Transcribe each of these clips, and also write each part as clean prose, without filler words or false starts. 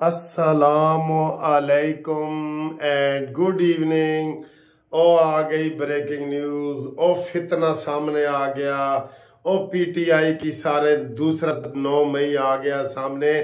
अस्सलामु अलैकुम and good evening. ओ आ गई ब्रेकिंग न्यूज़। ओ फितना सामने आ गया। ओ पीटीआई की सारे दूसरा 9 मई आ गया सामने।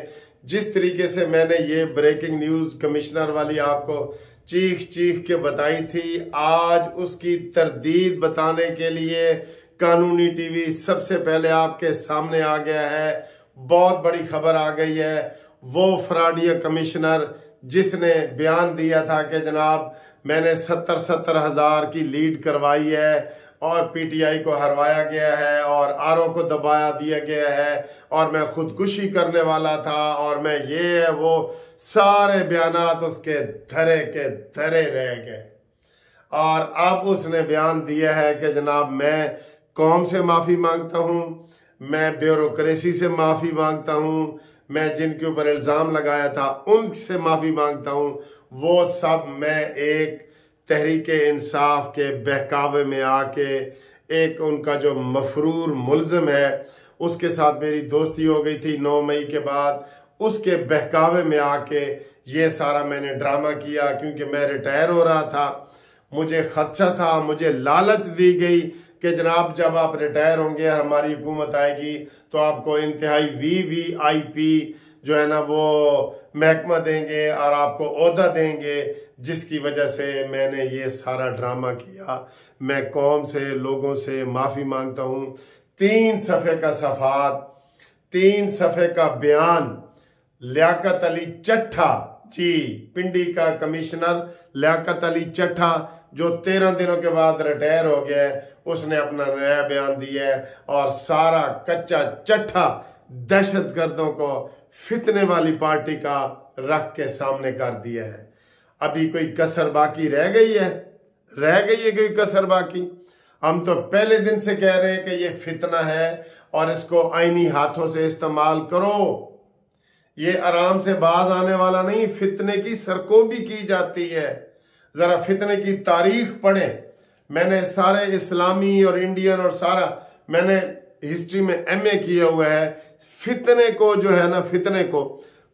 जिस तरीके से मैंने ये ब्रेकिंग न्यूज़ कमिश्नर वाली आपको चीख चीख के बताई थी, आज उसकी तरदीद बताने के लिए कानूनी टीवी सबसे पहले आपके सामने आ गया है। बहुत बड़ी खबर आ गई है। वो फ्रॉडिया कमिश्नर जिसने बयान दिया था कि जनाब मैंने 70 हज़ार की लीड करवाई है और पीटीआई को हरवाया गया है और आरओ को दबाया दिया गया है और मैं खुदकुशी करने वाला था और मैं ये है वो सारे बयानात उसके धरे के धरे रह गए। और अब उसने बयान दिया है कि जनाब मैं कौम से माफ़ी मांगता हूँ, मैं ब्यूरोक्रेसी से माफ़ी मांगता हूँ, मैं जिनके ऊपर इल्ज़ाम लगाया था उनसे माफ़ी मांगता हूँ। वो सब मैं एक तहरीक इंसाफ के बहकावे में आके एक उनका जो मफरूर मुल्ज़िम है उसके साथ मेरी दोस्ती हो गई थी 9 मई के बाद। उसके बहकावे में आके ये सारा मैंने ड्रामा किया क्योंकि मैं रिटायर हो रहा था। मुझे खदशा था, मुझे लालच दी गई कि जनाब जब आप रिटायर होंगे हमारी हुकूमत आएगी तो आपको इंतहाई वीवीआईपी जो है ना वो महकमा देंगे और आपको ओहदा देंगे, जिसकी वजह से मैंने ये सारा ड्रामा किया। मैं कौम से लोगों से माफ़ी मांगता हूँ। 3 सफ़े का सफ़ात, 3 सफ़े का बयान लियाकत अली चट्ठा जी, पिंडी का कमिश्नर लियाकत अली चट्ठा जो 13 दिनों के बाद रिटायर हो गया है, उसने अपना नया बयान दिया है और सारा कच्चा चट्ठा दहशतगर्दों को फितने वाली पार्टी का रख के सामने कर दिया है। अभी कोई कसर बाकी रह गई है? रह गई है कोई कसर बाकी? हम तो पहले दिन से कह रहे हैं कि ये फितना है और इसको आईनी हाथों से इस्तेमाल करो। ये आराम से बाज आने वाला नहीं, फितने की सरकोबी की जाती है। जरा फितने की तारीख पढ़े। मैंने सारे इस्लामी और इंडियन और सारा मैंने हिस्ट्री में एमए किया हुआ है। फितने को जो है ना, फितने को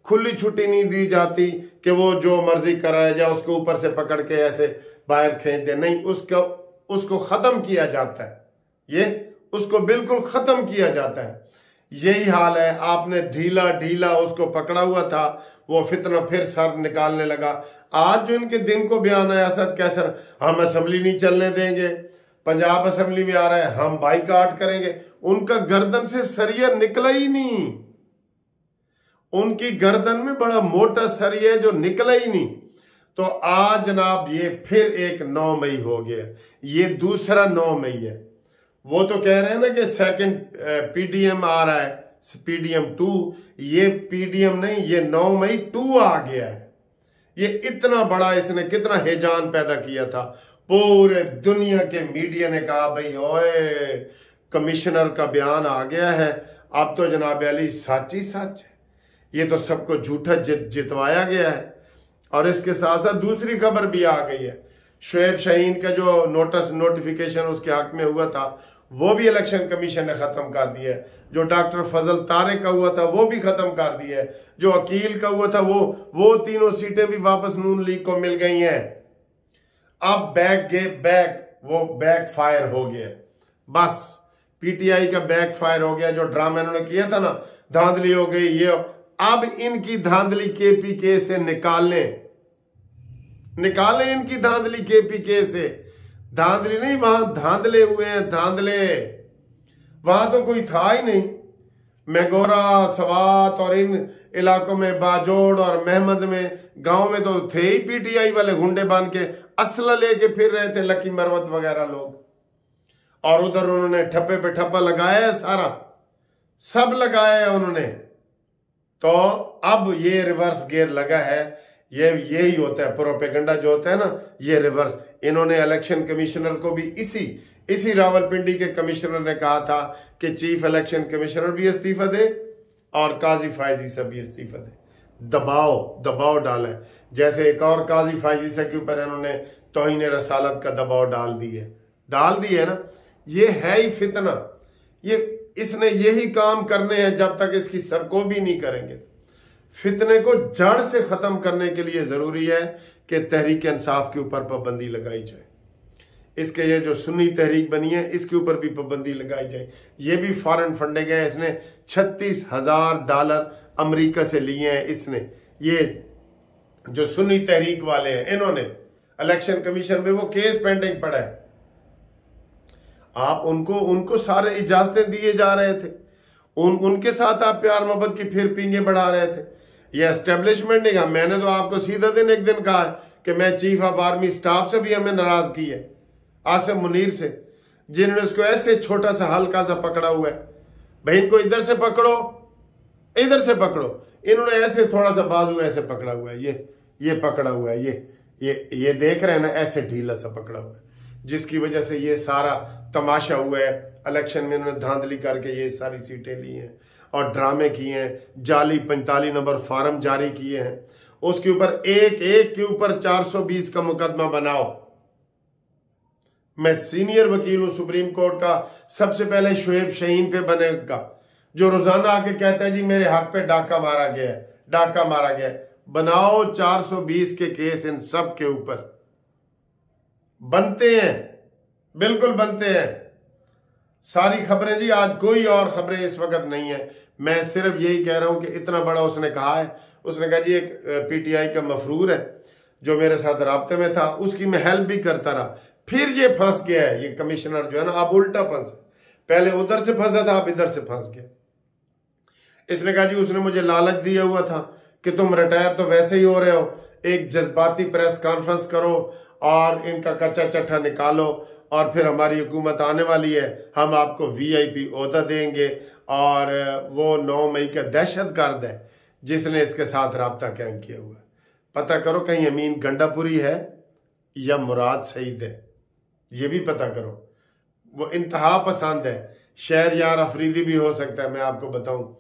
खुली छुट्टी नहीं दी जाती कि वो जो मर्जी कराया जाए उसको ऊपर से पकड़ के ऐसे बाहर खींच दे। नहीं, उसको खत्म किया जाता है। ये उसको बिल्कुल खत्म किया जाता है। यही हाल है। आपने ढीला ढीला उसको पकड़ा हुआ था, वो फितना फिर सर निकालने लगा। आज जो इनके दिन को बयान है असद कैसर, हम असेंबली नहीं चलने देंगे, पंजाब असेंबली में आ रहा है हम बाइकाट करेंगे। उनका गर्दन से सरिया निकला ही नहीं। उनकी गर्दन में बड़ा मोटा सरिया जो निकला ही नहीं। तो आज जनाब ये फिर एक 9 मई हो गया, ये दूसरा 9 मई है। वो तो कह रहे हैं ना कि सेकंड पीडीएम आ रहा है, पीडीएम 2। ये पीडीएम नहीं, ये 9 मई 2 आ गया है। ये इतना बड़ा इसने कितना हिजान पैदा किया था। पूरे दुनिया के मीडिया ने कहा भाई ओए कमिश्नर का बयान आ गया है, अब तो जनाब अली सच ही सच है। ये तो सबको झूठा जितवाया गया है। और इसके साथ साथ दूसरी खबर भी आ गई है। शुएब शाहीन का जो नोटिफिकेशन उसके हक में हुआ था वो भी इलेक्शन कमीशन ने खत्म कर दिया है। जो डॉक्टर फजल तारिक का हुआ था वो भी खत्म कर दिया है। जो अकील का हुआ था वो तीनों सीटें भी वापस नून लीग को मिल गई हैं। अब वो बैक फायर हो गया। बस पीटीआई का बैक फायर हो गया। जो ड्रामा इन्होंने किया था ना, धांधली हो गई ये, अब इनकी धांधली केपीके से निकालें इनकी धांधली केपीके से। धांधली नहीं, वहां धांधले हुए हैं, धांधले। वहां तो कोई था ही नहीं। मेगोरा, सवात और इन इलाकों में, बाजोड़ और महमद में, गांव में तो थे ही पीटीआई वाले गुंडे बांध के असला लेके फिर रहे थे, लकी मरवत वगैरह लोग। और उधर उन्होंने ठप्पे पे ठप्पा लगाया है, सारा सब लगाया है उन्होंने। तो अब ये रिवर्स गियर लगा है। यही होता है प्रोपेगेंडा जो होता है ना, ये रिवर्स। इन्होंने इलेक्शन कमिश्नर को भी इसी रावलपिंडी के कमिश्नर ने कहा था कि चीफ इलेक्शन कमिश्नर भी इस्तीफा दे और काजी फायजी से भी इस्तीफा दे। दबाव डाला है। जैसे एक और काजी फायजी से के ऊपर इन्होंने तौहीन रसालत का दबाव डाल दिए ना। ये है ही फितना। इसने यही काम करने हैं जब तक इसकी सरकोबी नहीं करेंगे। फितने को जड़ से खत्म करने के लिए जरूरी है कि तहरीक इंसाफ के ऊपर पाबंदी लगाई जाए। इसके ये जो सुन्नी तहरीक बनी है इसके ऊपर भी पाबंदी लगाई जाए। ये भी फॉरेन फंडिंग है, इसने $36,000 अमेरिका से लिए हैं। इसने ये जो सुन्नी तहरीक वाले हैं इन्होंने इलेक्शन कमीशन में वो केस पेंडिंग पड़ा है। आप उनको सारे इजाजतें दिए जा रहे थे, उनके साथ आप प्यार मोहब्बत की फिर पींगे बढ़ा रहे थे। ये एस्टेब्लिशमेंट नहीं कहा। मैंने तो आपको सीधा दिन एक दिन कहा कि मैं चीफ ऑफ आर्मी स्टाफ से भी हमें नाराज की है, आसिम मुनीर से, जिन्होंने उसको ऐसे छोटा सा हल्का सा पकड़ा हुआ है। भाई इनको इधर से पकड़ो, इधर से पकड़ो। इन्होंने ऐसे थोड़ा सा बाजू ऐसे पकड़ा हुआ है, ये पकड़ा हुआ है, ये देख रहे हैं ना, ऐसे ढीला सा पकड़ा हुआ है, जिसकी वजह से ये सारा तमाशा हुआ है। इलेक्शन में इन्होंने धांधली करके ये सारी सीटें ली हैं और ड्रामे किए हैं, जाली 45 नंबर फार्म जारी किए हैं, उसके ऊपर एक एक के ऊपर 420 का मुकदमा बनाओ। मैं सीनियर वकील हूं सुप्रीम कोर्ट का, सबसे पहले शुएब शाहीन पे बनेगा, जो रोजाना आके कहता है जी मेरे हक पे डाका मारा गया है, डाका मारा गया है। बनाओ 420 के केस इन सब के ऊपर। बनते हैं, बिल्कुल बनते हैं। सारी खबरें जी, आज कोई और खबरें इस वक्त नहीं है। मैं सिर्फ यही कह रहा हूं कि इतना बड़ा उसने कहा है। उसने कहा जी एक पीटीआई का मफरूर है जो मेरे साथ राब्ते में था, उसकी मैं हेल्प भी करता रहा, फिर ये फंस गया है। ये कमिश्नर जो है ना, आप उल्टा फंसे, पहले उधर से फंसा था, आप इधर से फंस गए। इसने कहा जी उसने मुझे लालच दिया हुआ था कि तुम रिटायर तो वैसे ही हो रहे हो, एक जज्बाती प्रेस कॉन्फ्रेंस करो और इनका कच्चा चट्टा निकालो और फिर हमारी हुकूमत आने वाली है, हम आपको वीआईपी ओहदा देंगे। और वो 9 मई का दहशतगर्द है जिसने इसके साथ राब्ता कायम किया हुआ है। पता करो कहीं अमीन गंडापुरी है या मुराद सईद है, ये भी पता करो। वो इंतहा पसंद है, शहरयार अफरीदी भी हो सकता है, मैं आपको बताऊं।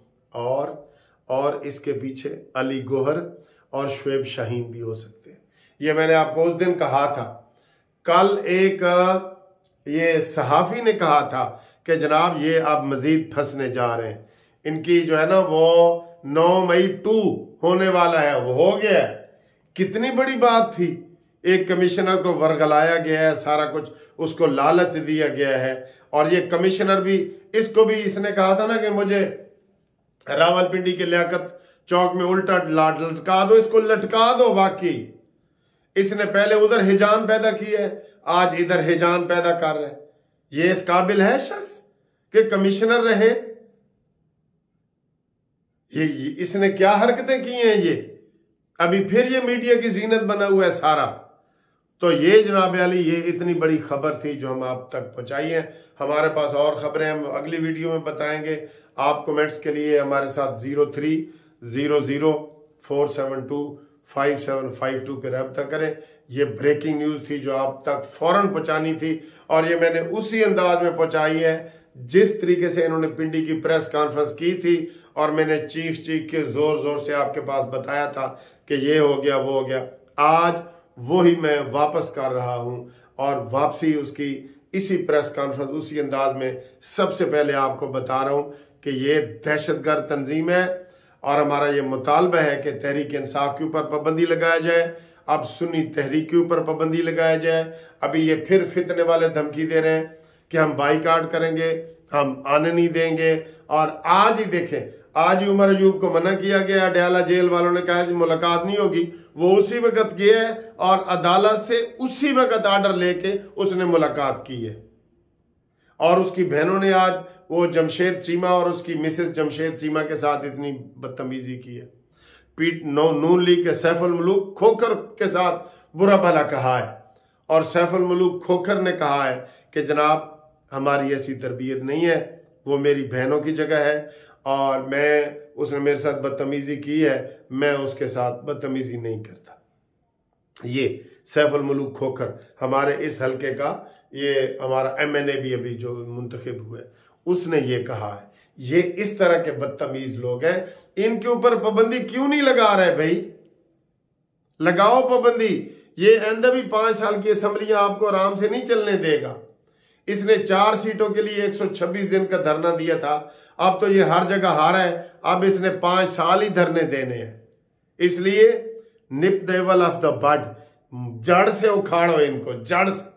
और इसके पीछे अली गोहर और शुएब शाहीन भी हो सकते हैं। ये मैंने आपको उस दिन कहा था। कल एक ये सहाफी ने कहा था कि जनाब ये अब मजीद फंसने जा रहे हैं, इनकी जो है ना वो 9 मई 2 होने वाला है, वो हो गया है। कितनी बड़ी बात थी, एक कमिश्नर को वर्गलाया गया है, सारा कुछ उसको लालच दिया गया है। और ये कमिश्नर भी, इसको भी इसने कहा था ना कि मुझे रावलपिंडी के लियाकत चौक में उल्टा लटका दो, इसको लटका दो। वाकई इसने पहले उधर हिजान पैदा की है, आज इधर हिजान पैदा कर रहे हैं। ये इस काबिल है शख्स कि कमिश्नर रहे? ये इसने क्या हरकतें की हैं? ये अभी फिर ये मीडिया की जीनत बना हुआ है सारा। तो ये जनाब अली, ये इतनी बड़ी खबर थी जो हम आप तक पहुंचाई है। हमारे पास और खबरें हम अगली वीडियो में बताएंगे। आप कमेंट्स के लिए हमारे साथ 030047257552 पे रब्ता करें। ये ब्रेकिंग न्यूज थी जो आप तक फौरन पहुंचानी थी, और ये मैंने उसी अंदाज में पहुंचाई है जिस तरीके से इन्होंने पिंडी की प्रेस कॉन्फ्रेंस की थी, और मैंने चीख के जोर से आपके पास बताया था कि ये हो गया वो हो गया। आज वो ही मैं वापस कर रहा हूं, और वापसी उसकी इसी प्रेस कॉन्फ्रेंस उसी अंदाज में सबसे पहले आपको बता रहा हूं कि ये दहशतगर्द तंजीम है, और हमारा ये मुतालबा है कि तहरीक इंसाफ के ऊपर पाबंदी लगाया जाए, अब सुन्नी तहरीक के ऊपर पाबंदी लगाया जाए। अभी ये फिर फितने वाले धमकी दे रहे हैं कि हम बाइकाट करेंगे, हम आने नहीं देंगे। और आज ही देखें, आज ही उमर अयूब को मना किया गया, अडयाला जेल वालों ने कहा कि मुलाकात नहीं होगी। वो उसी वक्त गया है और अदालत से उसी वक्त आर्डर लेके उसने मुलाकात की है। और उसकी बहनों ने आज वो जमशेद चीमा और उसकी मिसेस जमशेद चीमा के साथ इतनी बदतमीजी की है। नून लीग के सैफुल मलूक खोखर के साथ बुरा भला कहा है, और सैफुल मलूक खोखर ने कहा है कि जनाब हमारी ऐसी तरबियत नहीं है, वो मेरी बहनों की जगह है, और उसने मेरे साथ बदतमीजी की है, मैं उसके साथ बदतमीजी नहीं करता। ये सैफुल मलूक खोखर हमारे इस हलके का, ये हमारा MNA भी अभी जो मुंतखब हुए, उसने ये कहा है। ये इस तरह के बदतमीज लोग हैं, इनके ऊपर पाबंदी क्यों नहीं लगा रहे भाई? लगाओ पाबंदी। ये आइंदा भी 5 साल की असेंबलियां आपको आराम से नहीं चलने देगा। इसने 4 सीटों के लिए 126 दिन का धरना दिया था, अब तो ये हर जगह हारा है, अब इसने 5 साल ही धरने देने हैं। इसलिए निप देवल ऑफ द बड, जड़ से उखाड़ो इनको, जड़ से।